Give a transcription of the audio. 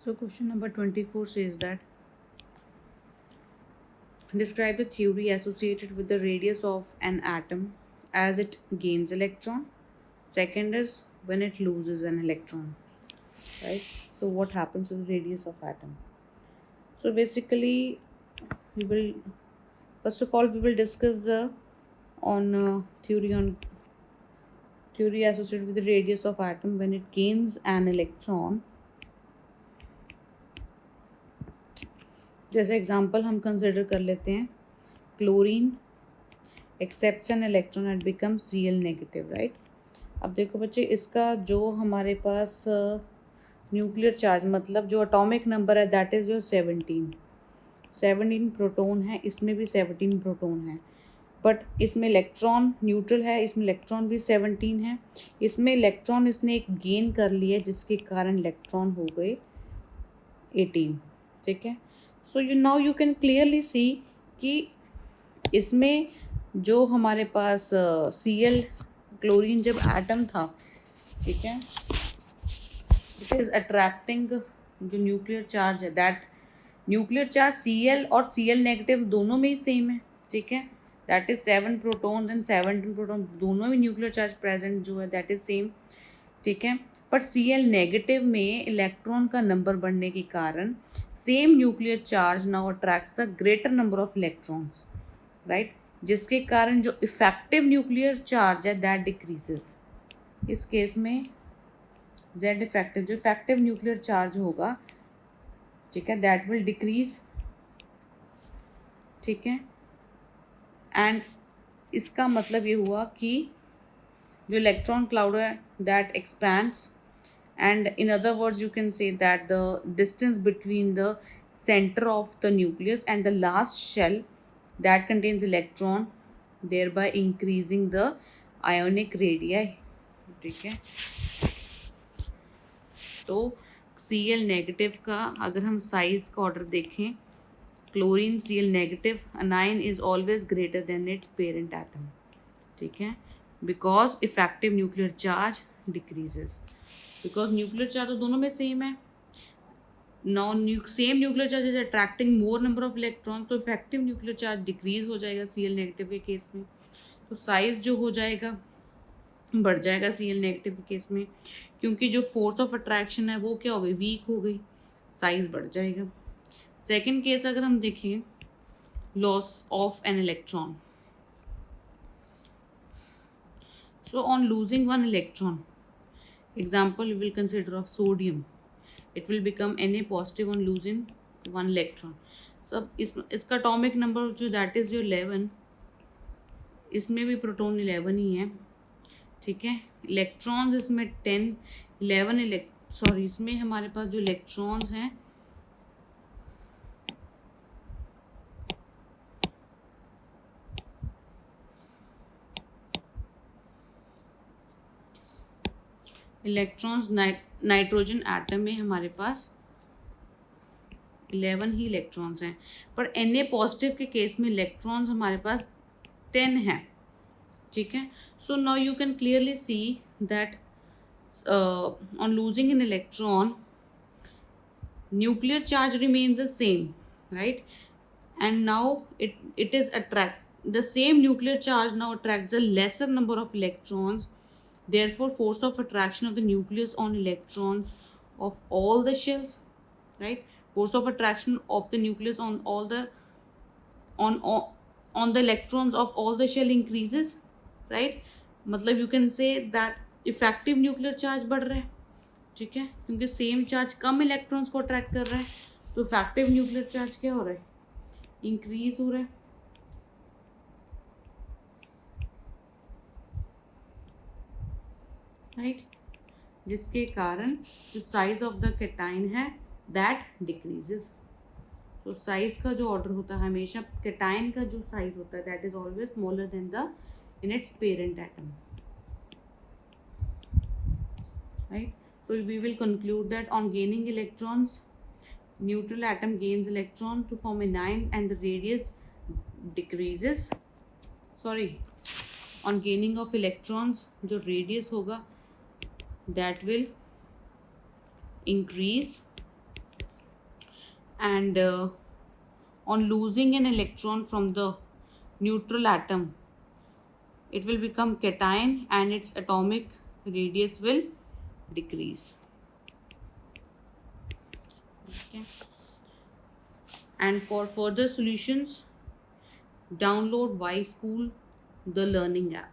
So question number 24 says that describe the theory associated with the radius of an atom as it gains electron. Second is when it loses an electron, right? So what happens to the radius of atom? So basically, we will first of all we will discuss the on theory associated with the radius of atom when it gains an electron. जैसे example हम consider कर लेते हैं, chlorine accepts an electron and become Cl negative, right. अब देखो बच्चे, इसका जो हमारे पास न्यूक्लियर चार्ज मतलब जो एटॉमिक नंबर है दैट इज़ जो 17 प्रोटॉन है, इसमें भी 17 प्रोटॉन है, बट इसमें इलेक्ट्रॉन न्यूट्रल है, इसमें इलेक्ट्रॉन भी 17 है, इसमें इलेक्ट्रॉन इसने एक गेन कर लिया जिसके कारण इलेक्ट्रॉन हो गए 18, ठीक है। So now you can clearly see कि इसमें जो हमारे पास Cl क्लोरीन जब एटम था, ठीक है, इट इज़ अट्रैक्टिंग जो न्यूक्लियर चार्ज है, दैट न्यूक्लियर चार्ज Cl और Cl नेगेटिव दोनों में ही सेम है, ठीक है, that is 7 proton and 17 proton, दोनों में न्यूक्लियर चार्ज प्रेजेंट जो है दैट इज सेम, ठीक है। पर Cl नेगेटिव में इलेक्ट्रॉन का नंबर बढ़ने के कारण same nuclear charge now attracts the greater number of electrons, right, जिसके कारण जो इफेक्टिव न्यूक्लियर चार्ज है दैट डिक्रीजेस। इस केस में Z इफेक्टिव, जो इफेक्टिव न्यूक्लियर चार्ज होगा, ठीक है, दैट विल डिक्रीज, ठीक है। एंड इसका मतलब ये हुआ कि जो इलेक्ट्रॉन क्लाउड है that expands, and in other words you can say that the distance between the center of the nucleus and the last shell that contains electron, thereby increasing the ionic radii, ठीक है। तो Cl negative का अगर हम size का order देखें, chlorine Cl negative anion is always greater than it's parent atom, ठीक है, because effective nuclear charge decreases, because nuclear charge तो दोनों में सेम है, same nuclear charge is attracting more number of electron, तो effective nuclear charge decrease हो जाएगा Cl negative के केस में, तो साइज जो हो जाएगा बढ़ जाएगा Cl नेगेटिव के केस में, क्योंकि जो फोर्स ऑफ अट्रैक्शन है वो क्या हो गई, वीक हो गई, साइज बढ़ जाएगा। सेकेंड केस अगर हम देखें, loss of an electron, so on losing one electron, example we will consider of sodium, it will become Na positive on losing one electron। सब इसका atomic number जो that is your 11, इसमें भी proton 11 ही है, ठीक है, इलेक्ट्रॉन्स इसमें 10 11 sorry इसमें हमारे पास जो इलेक्ट्रॉन्स हैं इलेक्ट्रॉन्स नाइट्रोजन एटम में हमारे पास 11 ही इलेक्ट्रॉन्स हैं, पर Na पॉजिटिव के केस में इलेक्ट्रॉन्स हमारे पास 10 हैं, ठीक है। So now you can clearly see that on losing an electron nuclear charge remains the same, right, and now it is attract the same nuclear charge now attracts a lesser number of electrons, therefore force of attraction of the nucleus on electrons of all the shells, right, force of attraction of the nucleus on all the on the electrons of all the shell increases, right, मतलब you can say that effective nuclear charge बढ़ रहा है, ठीक है, क्योंकि same charge कम electrons को attract कर रहा है, तो इफेक्टिव न्यूक्लियर चार्ज क्या हो रहा है, इंक्रीज हो रहा है, राइट, जिसके कारण जो साइज ऑफ द कैटाइन है दैट डिक्रीजेस। तो साइज का जो ऑर्डर होता है हमेशा, कैटाइन का जो साइज होता है that is always smaller than the in its parent atom, right. So we will conclude that on gaining electrons, neutral atom gains electron to form an ion and the radius decreases. Sorry, on gaining of electrons, जो radius होगा that will increase and on losing an electron from the neutral atom, it will become cation and its atomic radius will decrease. Okay. And for further solutions, download Y School, the learning app.